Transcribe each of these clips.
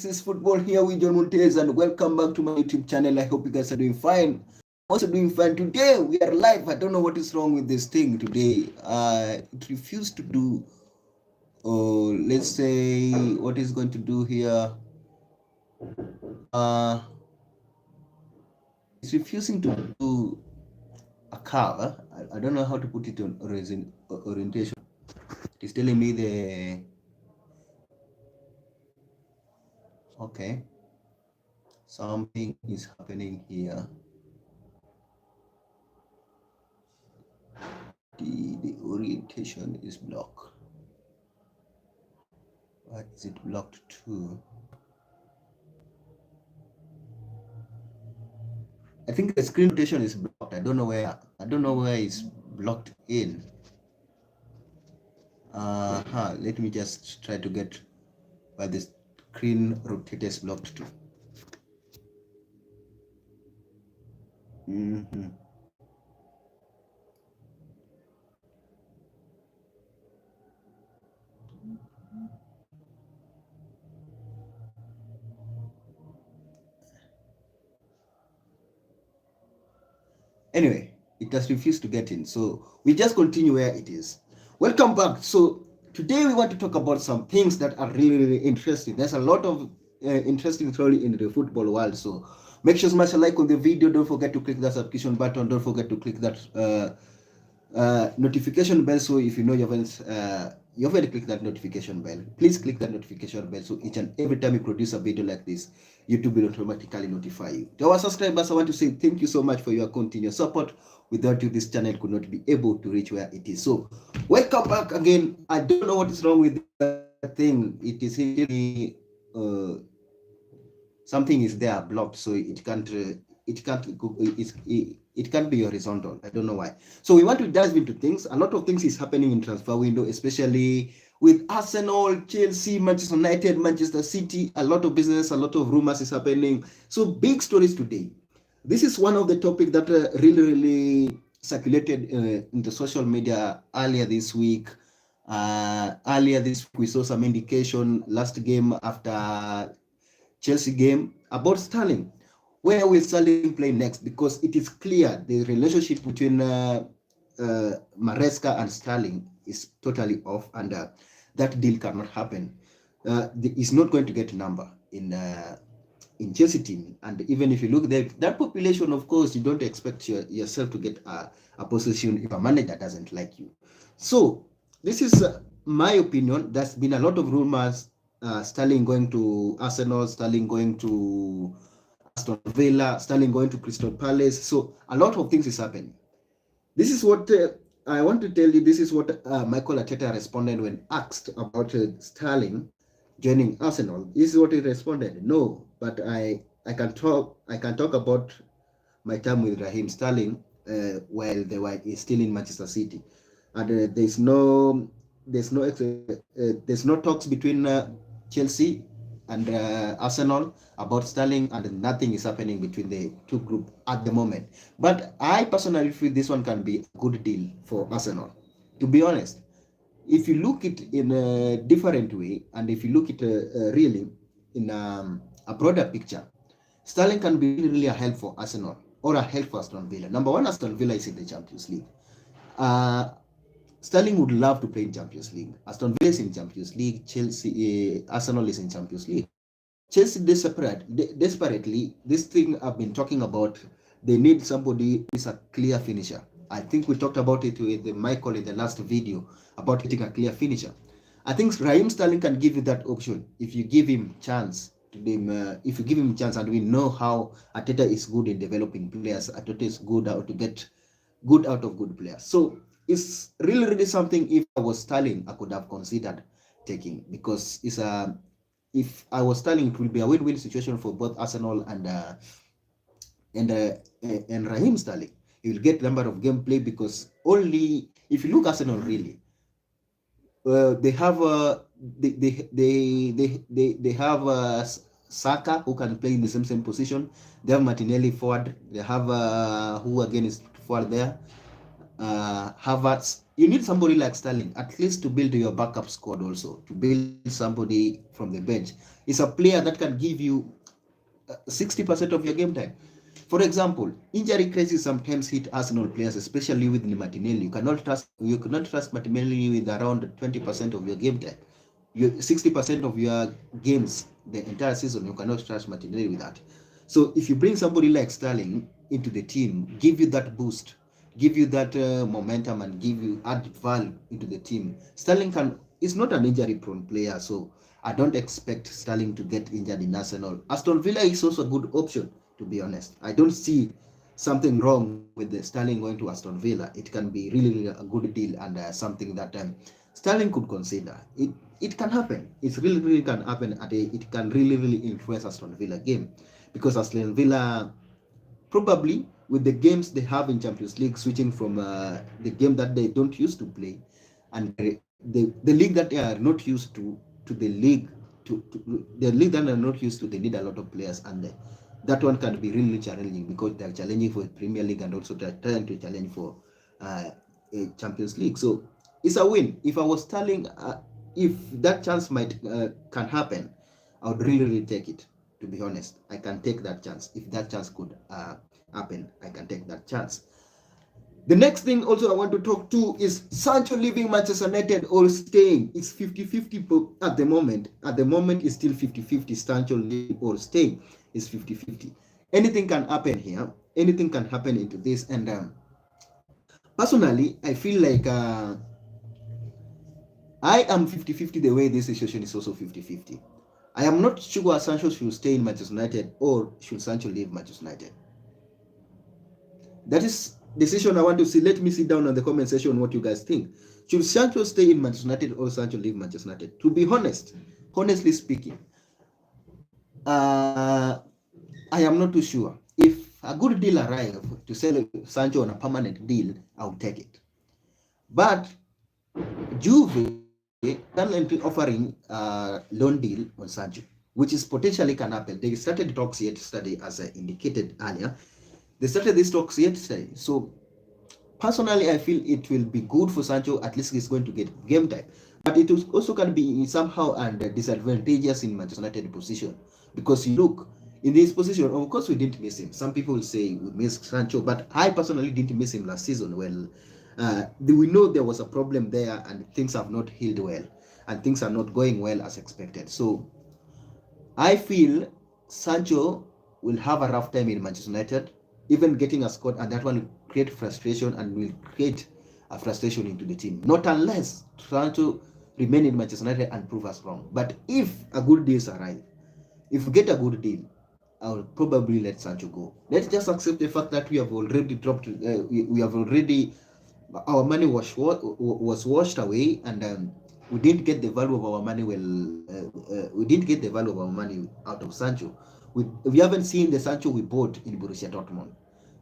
This is Football here with John Morntez, and welcome back to my YouTube channel. I hope you guys are doing fine. I'm also doing fine. Today we are live. I don't know what is wrong with this thing today. It refused to do. Let's say what is going to do here. It's refusing to do a curve. I don't know how to put it on orientation. It's telling me the okay. Something is happening here. The orientation is blocked. Why is it blocked too? I think the screen rotation is blocked. I don't know where it's blocked in. Let me just try to get where the screen rotator is blocked to. Anyway, it has refused to get in, so we just continue where it is. Welcome back. So today we want to talk about some things that are really interesting. There's a lot of interesting story in the football world, so make sure to smash a like on the video. Don't forget to click that subscription button. Don't forget to click that notification bell, so if you know you haven't clicked that notification bell, please click that notification bell, so each and every time you produce a video like this, YouTube will automatically notify you. To our subscribers, I want to say thank you so much for your continued support. Without you, this channel could not be able to reach where it is. So welcome back again. I don't know what is wrong with that thing. It is really something is there blocked, so it can't be horizontal. I don't know why. So we want to dive into things. A lot of things is happening in transfer window, especially with Arsenal, Chelsea, Manchester United, Manchester City. A lot of business, a lot of rumors is happening. So big stories today. This is one of the topics that really circulated in the social media earlier this week. We saw some indication last game after Chelsea game about Sterling. Where will Sterling play next? Because it is clear the relationship between Maresca and Sterling is totally off, and that deal cannot happen. He's not going to get a number in Chelsea team, and even if you look there, that population, of course, you don't expect yourself to get a position if a manager doesn't like you. So this is my opinion. There's been a lot of rumors. Sterling going to Arsenal, Sterling going to Aston Villa, Sterling going to Crystal Palace. So a lot of things is happening. This is what I want to tell you. This is what Michael Arteta responded when asked about Sterling joining Arsenal. This is what he responded. No, but I can talk about my time with Raheem Sterling while they were still in Manchester City, and there's no talks between Chelsea and Arsenal about Sterling, and nothing is happening between the two groups at the moment. But I personally feel this one can be a good deal for Arsenal. To be honest, if you look at it in a different way, and if you look at really in a broader picture, Sterling can be really a help for Arsenal or a help for Aston Villa. Number one, Aston Villa is in the Champions League. Sterling would love to play in Champions League. Aston Villa is in Champions League. Chelsea, Arsenal is in Champions League. Chelsea desperately, this thing I've been talking about, they need somebody who is a clear finisher. I think we talked about it with Michael in the last video about getting a clear finisher. I think Raheem Sterling can give you that option if you give him chance. If you give him a chance, and we know how Arteta is good in developing players. Arteta is good out to get good out of good players. So it's really something. If I was Sterling, I could have considered taking, because it's if I was Sterling, it will be a win-win situation for both Arsenal and Raheem Sterling. He will get number of gameplay, because only if you look Arsenal really, they have they have Saka, who can play in the same position. They have Martinelli forward. They have who again is forward there. Havertz. You need somebody like Sterling, at least to build your backup squad also, to build somebody from the bench. It's a player that can give you 60% of your game time. For example, injury crisis sometimes hit Arsenal players, especially with Martinelli. You cannot trust Martinelli with around 20% of your game time. 60% of your games the entire season, you cannot trust Martinelli with that. So if you bring somebody like Sterling into the team, give you that boost, give you that momentum, and give you add value into the team. Sterling is not an injury prone player, so I don't expect Sterling to get injured in Arsenal. Aston Villa is also a good option, to be honest. I don't see something wrong with the Sterling going to Aston Villa. It can be really, really a good deal, and something that Sterling could consider. It can happen. It really, really can happen. It can really, really influence Aston Villa game, because Aston Villa probably with the games they have in Champions League, switching from the game that they don't used to play, and the league that they are not used to the league to the league that they are not used to, they need a lot of players, and that one can be really challenging, because they are challenging for Premier League, and also they're trying to challenge for a Champions League. So it's a win. If I was telling, if that chance can happen, I would really, really take it. To be honest, I can take that chance. If that chance could happen, I can take that chance. The next thing also I want to talk to is Sancho leaving Manchester United or staying. It's 50-50 at the moment. At the moment, it's still 50-50. Sancho leaving or staying is 50-50. Anything can happen here. Anything can happen into this. And personally, I feel like I am 50-50 the way this situation is also 50-50. I am not sure Sancho should stay in Manchester United or should Sancho leave Manchester United. That is decision I want to see. Let me sit down on the comment section what you guys think. Should Sancho stay in Manchester United or Sancho leave Manchester United? To be honest, honestly speaking, I am not too sure. If a good deal arrives to sell Sancho on a permanent deal, I will take it. But Juve currently offering a loan deal on Sancho, which is potentially can happen. They started talks yesterday, as I indicated earlier. They started these talks yesterday. So personally, I feel it will be good for Sancho. At least he's going to get game time. But it also can be somehow disadvantageous in Manchester United position, because you look in this position. Of course, we didn't miss him. Some people will say we missed Sancho, but I personally didn't miss him last season. Well, we know there was a problem there, and things have not healed well, and things are not going well as expected. So I feel Sancho will have a rough time in Manchester United, even getting a squad, and that one will create frustration and will create a frustration into the team. Not unless Sancho remain in Manchester United and prove us wrong. But if a good deal arrives, if we get a good deal, I will probably let Sancho go. Let's just accept the fact that we have already dropped. We have already, our money was washed away, and we didn't get the value of our money. We didn't get the value of our money out of Sancho. We haven't seen the Sancho we bought in Borussia Dortmund.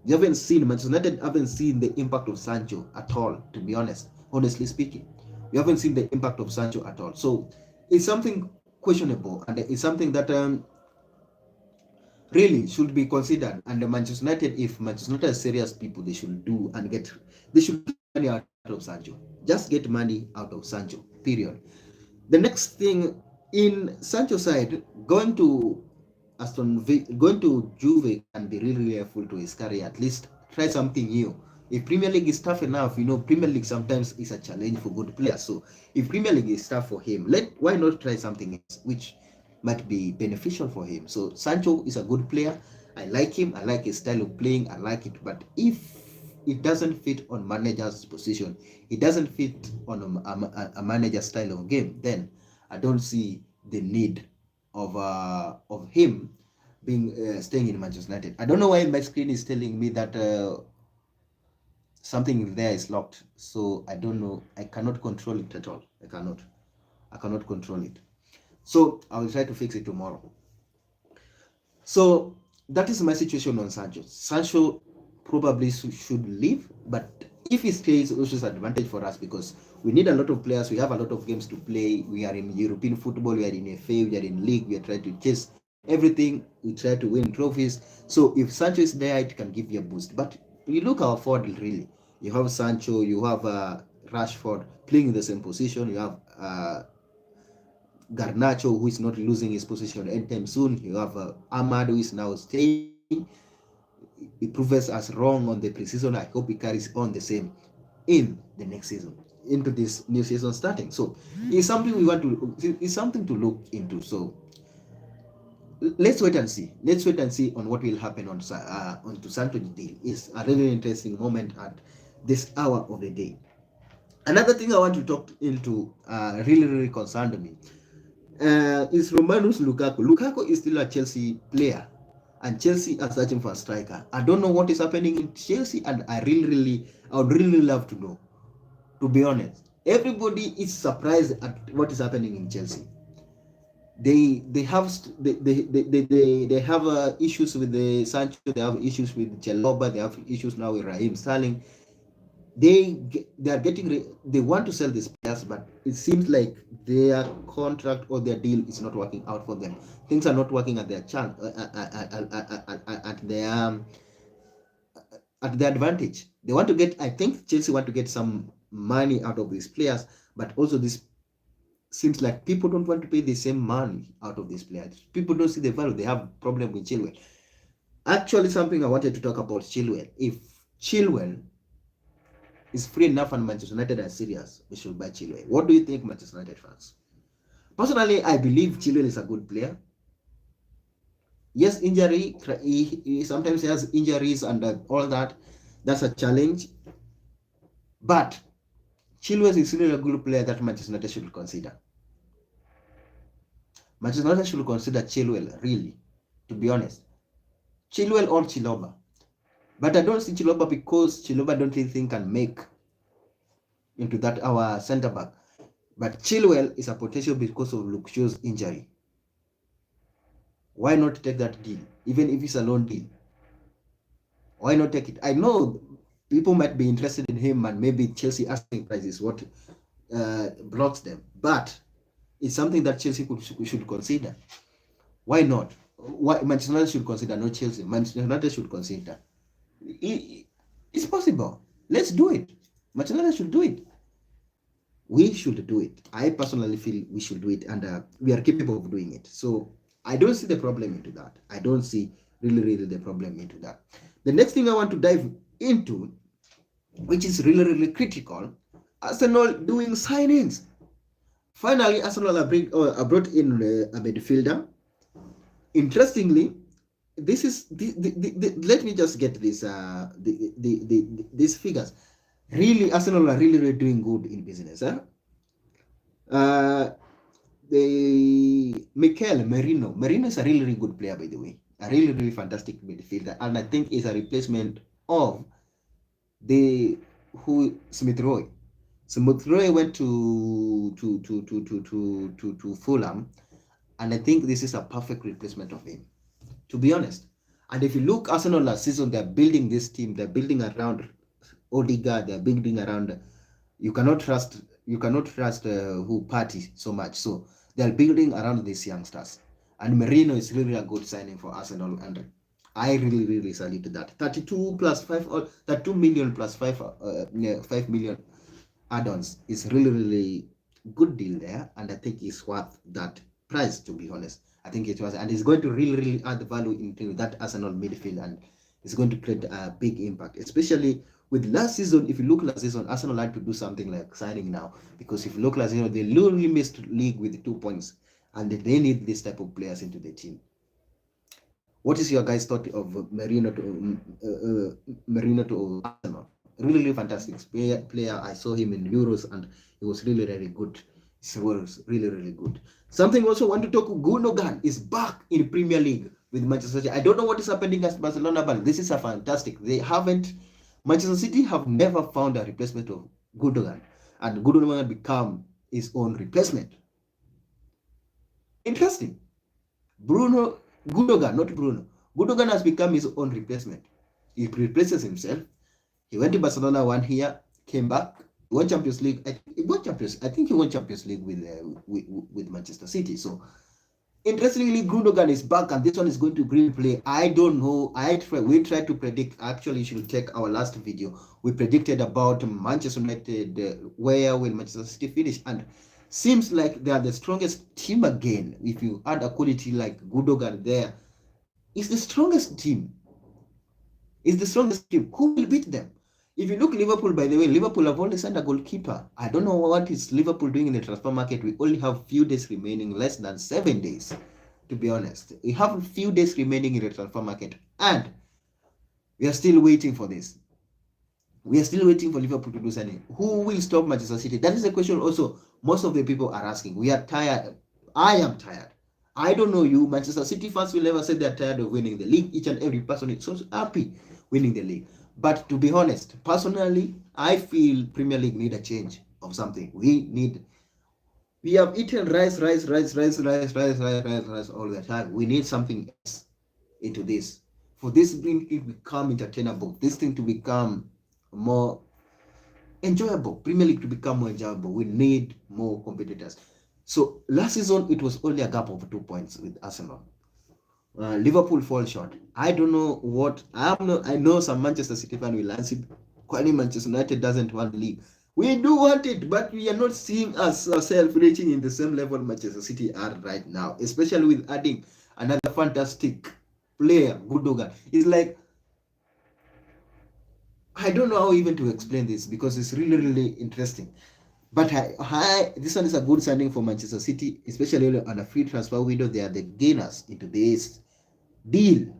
We haven't seen Manchester United haven't seen the impact of Sancho at all. To be honest, honestly speaking, we haven't seen the impact of Sancho at all. So it's something questionable, and it's something that really should be considered. And the Manchester United, if Manchester United are serious people, they should get money out of Sancho. Just get money out of Sancho. Period. The next thing in Sancho side, going to Juve can be really, really helpful to his career. At least try something new. If Premier League is tough enough, Premier League sometimes is a challenge for good players. So if Premier League is tough for him, why not try something else, which might be beneficial for him. So Sancho is a good player. I like him. I like his style of playing. I like it. But if it doesn't fit on manager's position, it doesn't fit on a manager's style of game, then I don't see the need of him being staying in Manchester United. I don't know why my screen is telling me that something there is locked. So I don't know. I cannot control it at all. I cannot control it. So I will try to fix it tomorrow. So that is my situation on Sancho. Sancho probably should leave, but if he stays, also is an advantage for us, because we need a lot of players. We have a lot of games to play. We are in European football. We are in FA. We are in league. We are trying to chase everything. We try to win trophies. So if Sancho is there, it can give you a boost. But you look our forward really. You have Sancho, you have Rashford playing in the same position. You have Garnacho, who is not losing his position anytime soon. You have Ahmad, who is now staying. He proves us wrong on the preseason. I hope he carries on the same in the next season, into this new season starting. So it's something we want to, it's something to look into. So let's wait and see. Let's wait and see on what will happen on to Santo deal. It's a really interesting moment at this hour of the day. Another thing I want to talk into really concerned me is Romanus Lukaku. Lukaku is still a Chelsea player, and Chelsea are searching for a striker. I don't know what is happening in Chelsea, and I would really love to know. To be honest, everybody is surprised at what is happening in Chelsea. They have issues with the Sancho. They have issues with Chalobah. They have issues now with Raheem Sterling. They want to sell these players, but it seems like their contract or their deal is not working out for them. Things are not working at their chance, at their advantage. They want to get, I think Chelsea want to get some money out of these players, but also this seems like people don't want to pay the same money out of these players. People don't see the value. They have problem with Chilwell. Actually, something I wanted to talk about Chilwell. If Chilwell is free enough and Manchester United are serious, we should buy Chilwell. What do you think, Manchester United fans? Personally, I believe Chilwell is a good player. Yes, injury, he sometimes has injuries and all that. That's a challenge. But Chilwell is really a good player that Manchester United should consider. Manchester United should consider Chilwell, really, to be honest. Chilwell or Chalobah. But I don't see Chalobah because Chalobah don't think can make into that our centre back. But Chilwell is a potential because of Luke Shaw's injury. Why not take that deal, even if it's a loan deal? Why not take it? I know people might be interested in him, and maybe Chelsea asking price is what blocks them. But it's something that Chelsea should consider. Why not? Why Manchester United should consider, not Chelsea. Manchester United should consider. It's possible. Let's do it. Manchester United should do it. We should do it. I personally feel we should do it, and we are capable of doing it. So I don't see the problem into that. I don't see really the problem into that. The next thing I want to dive into, which is really critical, Arsenal doing signings. Finally, Arsenal brought in a midfielder. Interestingly, this is let me just get this these figures. Really, Arsenal are really doing good in business. The Merino is a really good player, by the way. A really fantastic midfielder, and I think is a replacement of Smith Rowe. Smith Rowe went to Fulham, and I think this is a perfect replacement of him, to be honest. And if you look Arsenal last season, they're building this team. They're building around Odegaard. They're building around. You cannot trust who party so much. So they're building around these youngsters. And Merino is really a good signing for Arsenal, and I really salute that. 32 plus 5, or 32 million plus 5 million add-ons is really good deal there, and I think it's worth that price, to be honest. I think it was, and it's going to really add value into that Arsenal midfield, and it's going to create a big impact, especially with last season. If you look last season, Arsenal had to do something like signing now, because if you look last season, they literally missed league with 2 points, and they need this type of players into the team. What is your guys' thought of Merino to Arsenal? Really fantastic player. I saw him in Euros, and he was really good. He was really good. Something also want to talk. Gundogan is back in Premier League with Manchester City. I don't know what is happening at Barcelona, but this is a fantastic. Manchester City have never found a replacement of Gundogan, and Gundogan become his own replacement. Interesting. Gundogan has become his own replacement. He replaces himself. He went to Barcelona 1 year, came back, won Champions League. I think he won Champions League with Manchester City. So Interestingly, Gundogan is back, and this one is going to green play. I don't know. We tried to predict. Actually, you should check our last video. We predicted about Manchester United, where will Manchester City finish, and seems like they are the strongest team again. If you add a quality like Gundogan there, it's the strongest team. It's the strongest team. Who will beat them? If you look Liverpool, by the way, Liverpool have only signed a goalkeeper. I don't know what is Liverpool doing in the transfer market. We only have few days remaining, less than 7 days, to be honest. We have a few days remaining in the transfer market, and we are still waiting for this. We are still waiting for Liverpool to do something. Who will stop Manchester City? That is a question also most of the people are asking. We are tired. I am tired. I don't know you. Manchester City fans will never say they're tired of winning the league. Each and every person is so happy winning the league. But to be honest, personally, I feel Premier League need a change of something. We have eaten rice all the time. We need something else into this. For this thing to become entertainable, this thing to become more enjoyable, Premier League to become more enjoyable, we need more competitors. So last season, it was only a gap of 2 points with Arsenal. Liverpool fall short. I don't know what I know some Manchester City fan will answer. Quali Manchester United doesn't want the league. We do want it, but we are not seeing ourselves reaching in the same level Manchester City are right now, especially with adding another fantastic player, Gundogan. It's like, I don't know how even to explain this because it's really, really interesting. But this one is a good signing for Manchester City, especially on a free transfer window. They are the gainers into this deal.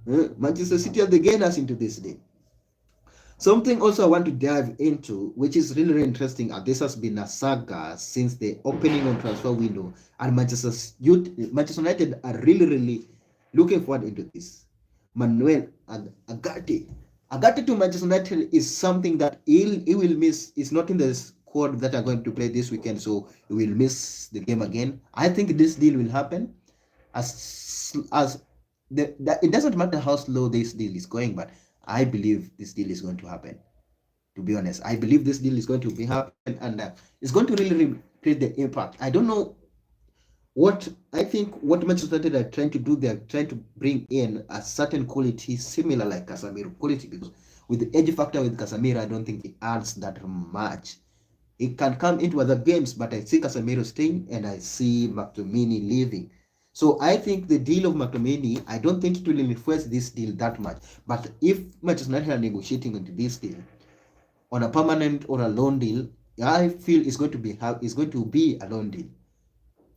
Manchester City are the gainers into this deal. Something also I want to dive into, which is really, really interesting, and this has been a saga since the opening on transfer window, and Manchester United are really, really looking forward into this. Manuel Agate to Manchester United is something that he will miss. It's not in the squad that are going to play this weekend, so he will miss the game again. I think this deal will happen it doesn't matter how slow this deal is going, but I believe this deal is going to happen. To be honest, I believe this deal is going to be happen, and it's going to really create the impact. I don't know what I think. What Manchester United are trying to do, they are trying to bring in a certain quality similar like Casemiro quality, because with the edge factor with Casemiro, I don't think it adds that much. It can come into other games, but I see Casemiro staying and I see McTominay leaving. So I think the deal of McTominay, I don't think it will influence this deal that much. But if Manchester United are negotiating into this deal on a permanent or a loan deal, I feel it's going to be a loan deal,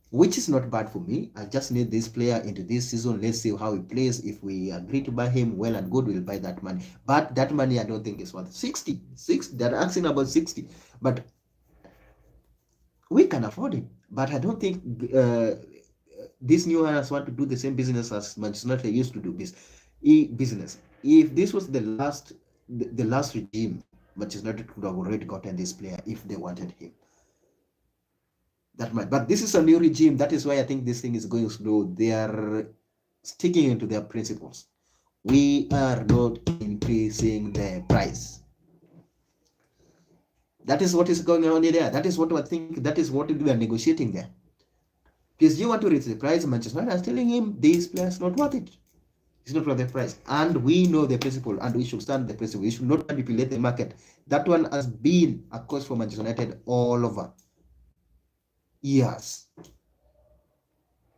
which is not bad for me. I just need this player into this season. Let's see how he plays. If we agree to buy him, well and good, we'll buy that money. But that money, I don't think is worth 60. They're asking about 60. But we can afford it. But I don't think these new owners want to do the same business as Manchester United used to do business. If this was the last regime, Manchester United could have already gotten this player if they wanted him. That might, but this is a new regime. That is why I think this thing is going slow. They are sticking into their principles. We are not increasing the price. That is what is going on there. That is what I think. That is what we are negotiating there. Because you want to raise the price, Manchester United is telling him this player is not worth it. It's not worth the price. And we know the principle, and we should stand the principle. We should not manipulate the market. That one has been a cause for Manchester United all over. Yes.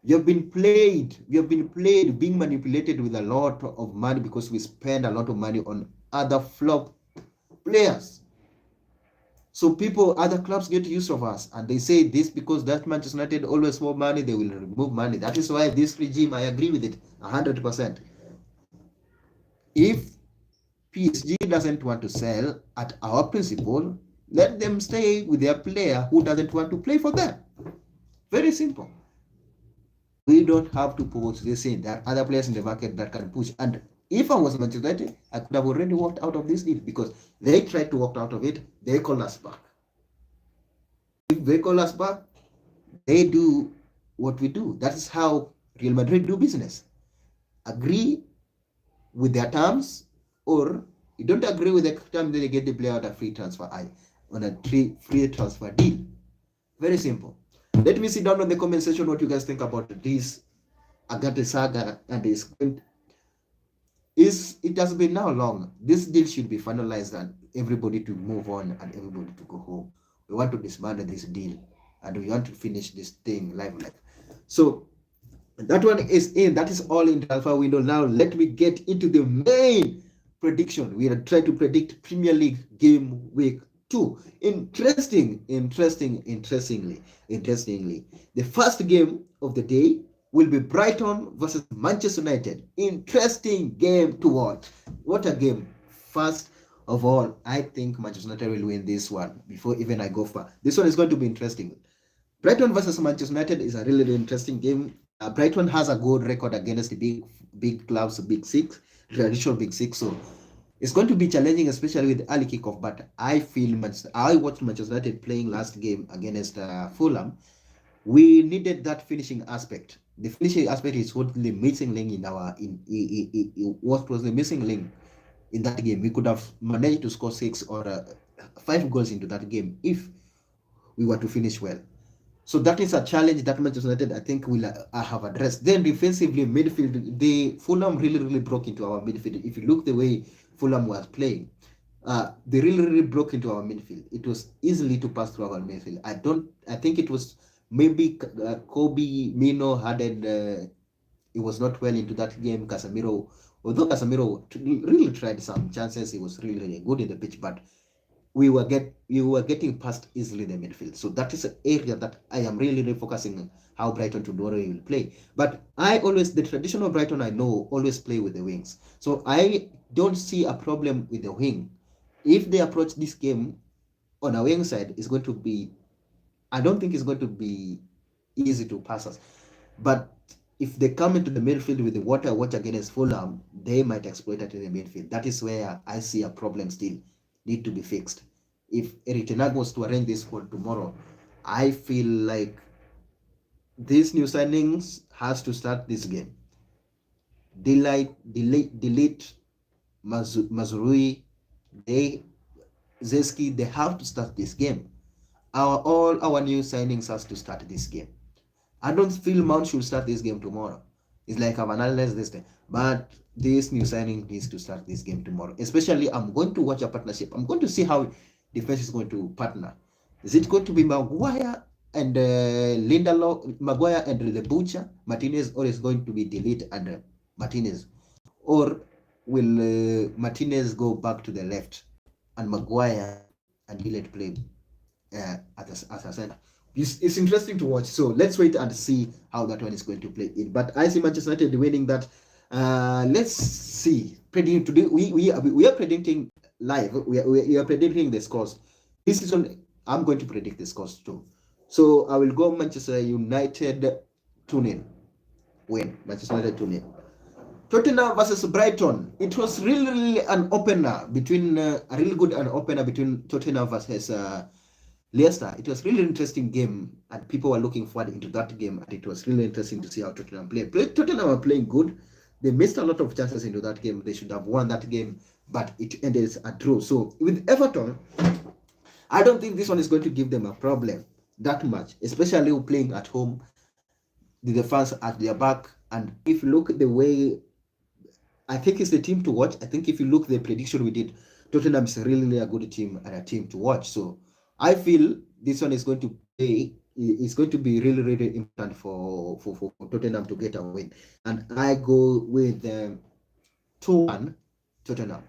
We have been played, being manipulated with a lot of money because we spend a lot of money on other flop players. So other clubs get use of us, and they say this because that Manchester United always more money, they will remove money. That is why this regime, I agree with it 100%. If PSG doesn't want to sell at our principle, let them stay with their player who doesn't want to play for them. Very simple. We don't have to push this in. There are other players in the market that can push. And if I was Manchester United, I could have already walked out of this deal because they tried to walk out of it. They call us back. If they call us back, they do what we do. That is how Real Madrid do business. Agree with their terms, or you don't agree with the terms, then they get the player out a free transfer on a free transfer deal. Very simple. Let me see down in the comment section what you guys think about this Agate saga and this. It has been now long. This deal should be finalized and everybody to move on and everybody to go home. We want to disband this deal and we want to finish this thing live. So that one is in. That is all in Alpha window. Now let me get into the main prediction. We are trying to predict Premier League game week 2. Interestingly. The first game of the day will be Brighton versus Manchester United. Interesting game to watch. What a game. First of all, I think Manchester United will win this one before even I go far. This one is going to be interesting. Brighton versus Manchester United is a really interesting game. Brighton has a good record against the big clubs, big six, traditional big six. So it's going to be challenging, especially with early kickoff. But I watched Manchester United playing last game against Fulham. We needed that finishing aspect. The finishing aspect is what the missing link what was the missing link in that game. We could have managed to score 6 or 5 goals into that game if we were to finish well. So that is a challenge that Manchester United, I think, will have addressed. Then defensively, midfield, the Fulham really broke into our midfield. If you look the way Fulham was playing, they really broke into our midfield. It was easily to pass through our midfield. I think it was maybe Kobe Mino had it was not well into that game. Casemiro, although Casemiro really tried some chances, he was really good in the pitch, but we were getting past easily the midfield. So that is an area that I am really focusing on how Brighton tomorrow will play. But the traditional Brighton I know always play with the wings. So I don't see a problem with the wing. If they approach this game on a wing side, I don't think it's going to be easy to pass us. But if they come into the midfield with the watch against Fulham, they might exploit it in the midfield. That is where I see a problem still need to be fixed. If Erik ten Hag was to arrange this for tomorrow, I feel like these new signings has to start this game. Delete Mazrui, Zeski, they have to start this game. All our new signings has to start this game. I don't feel Mount should start this game tomorrow. It's like I've analyzed this thing. But this new signing needs to start this game tomorrow. Especially, I'm going to watch a partnership. I'm going to see how defense is going to partner. Is it going to be Maguire and Lindelof, Maguire and the Butcher, Martinez, or is going to be Delete and Martinez? Or will Martinez go back to the left and Maguire and Delete play as a center? It's interesting to watch. So let's wait and see how that one is going to play in. But I see Manchester United winning that. Let's see. Today we are predicting live. We are predicting the scores. This season I'm going to predict the scores too. So I will go Manchester United 2-0 win. Manchester United 2-0. Tottenham versus Brighton. It was really an opener between a really good opener between Tottenham versus Leicester. It was really interesting game, and people were looking forward into that game, and it was really interesting to see how Tottenham played. Tottenham are playing good. They missed a lot of chances into that game. They should have won that game, but it ended as a draw. So with Everton, I don't think this one is going to give them a problem that much, especially playing at home, the fans at their back. And if you look at the way, I think it's the team to watch. I think if you look at the prediction we did, Tottenham is really a good team and a team to watch. So I feel this one is going to play. It's going to be really important for Tottenham to get a win. And I go with 2-1 Tottenham.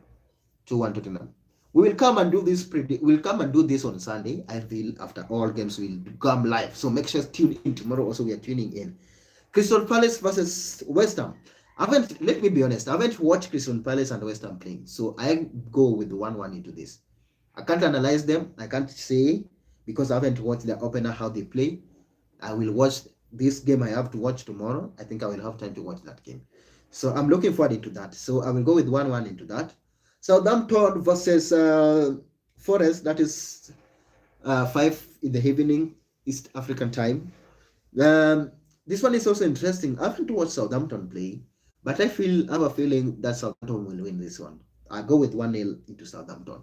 2-1 Tottenham. We will come and do this. We'll come and do this on Sunday. I feel after all games will come live. So make sure to tune in tomorrow. Also, we are tuning in. Crystal Palace versus West Ham. Let me be honest. I haven't watched Crystal Palace and West Ham playing. So I go with 1-1 into this. I can't analyze them. I can't say because I haven't watched the opener how they play. I will watch this game I have to watch tomorrow. I think I will have time to watch that game. So I'm looking forward into that. So I will go with 1-1 into that. Southampton versus Forest. That is 5 in the evening East African time. This one is also interesting. I have to watch Southampton play, but I have a feeling that Southampton will win this one. I go with 1-0 into Southampton.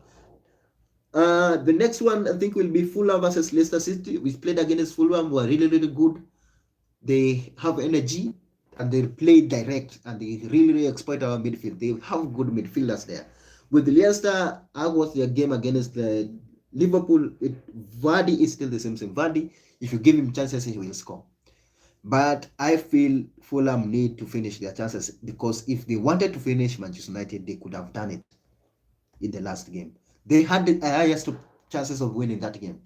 The next one I think will be Fulham versus Leicester City. We played against Fulham, who are really, really good. They have energy and they play direct and they really exploit our midfield. They have good midfielders there. With Leicester, I watched their game against Liverpool. Vardy is still the same. Vardy, if you give him chances, he will score. But I feel Fulham need to finish their chances, because if they wanted to finish Manchester United, they could have done it in the last game. They had the highest chances of winning that game.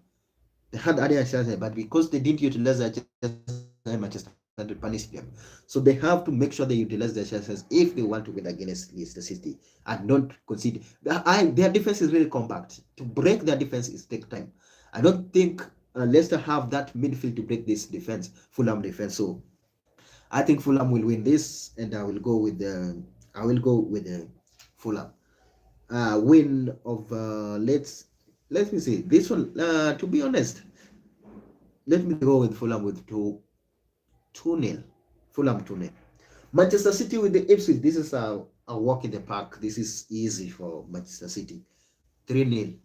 They had other chances, but because they didn't utilize their chances, Manchester United punished them. So they have to make sure they utilize their chances if they want to win against Leicester City and not concede. Their defense is really compact. To break their defense is take time. I don't think Leicester have that midfield to break this defense, Fulham defense. So I think Fulham will win this, and I will go with the Fulham win of let me see this one. To be honest, let me go with Fulham with 2-0. Fulham 2-0. Manchester City with the Ipswich. This is a walk in the park. This is easy for Manchester City. 3-0.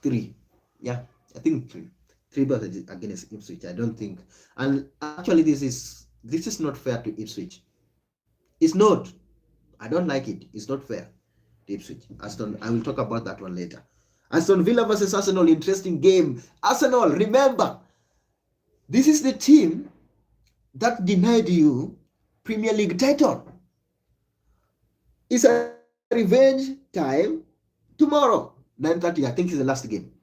3. Yeah, I think 3. 3 but against Ipswich. I don't think. And actually, this is not fair to Ipswich. It's not. I don't like it. It's not fair to Ipswich. Aston. I will talk about that one later. Aston Villa versus Arsenal. Interesting game. Arsenal, remember, this is the team that denied you Premier League title. It's a revenge time tomorrow, 9:30. I think is the last game.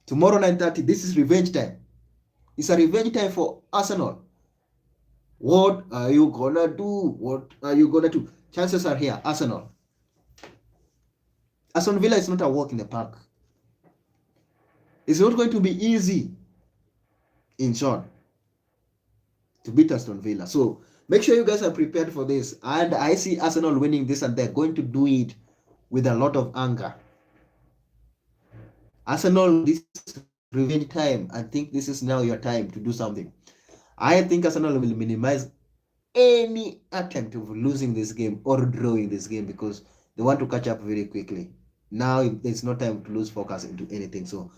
Tomorrow, 9:30. This is revenge time. It's a revenge time for Arsenal. What are you gonna do? What are you gonna do? Chances are here. Arsenal. Aston Villa is not a walk in the park. It's not going to be easy, in short, to beat Aston Villa. So make sure you guys are prepared for this. And I see Arsenal winning this, and they're going to do it with a lot of anger. Arsenal, this is revenge time. I think this is now your time to do something. I think Arsenal will minimize any attempt of losing this game or drawing this game, because they want to catch up very quickly. Now it's no time to lose focus into anything. So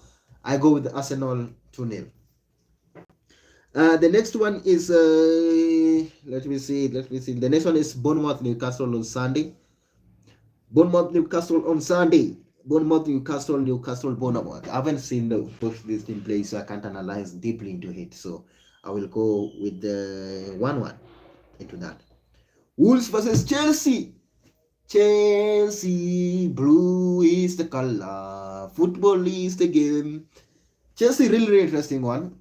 I go with Arsenal 2-0. The next one is let me see. The next one is Bournemouth Newcastle on Sunday. Bournemouth Newcastle on Sunday. Bournemouth Newcastle Bournemouth. I haven't seen both these teams play, so I can't analyze deeply into it. So I will go with the 1-1 into that. Wolves versus Chelsea. Chelsea, blue is the color. Football is the game. Chelsea, really, really interesting one.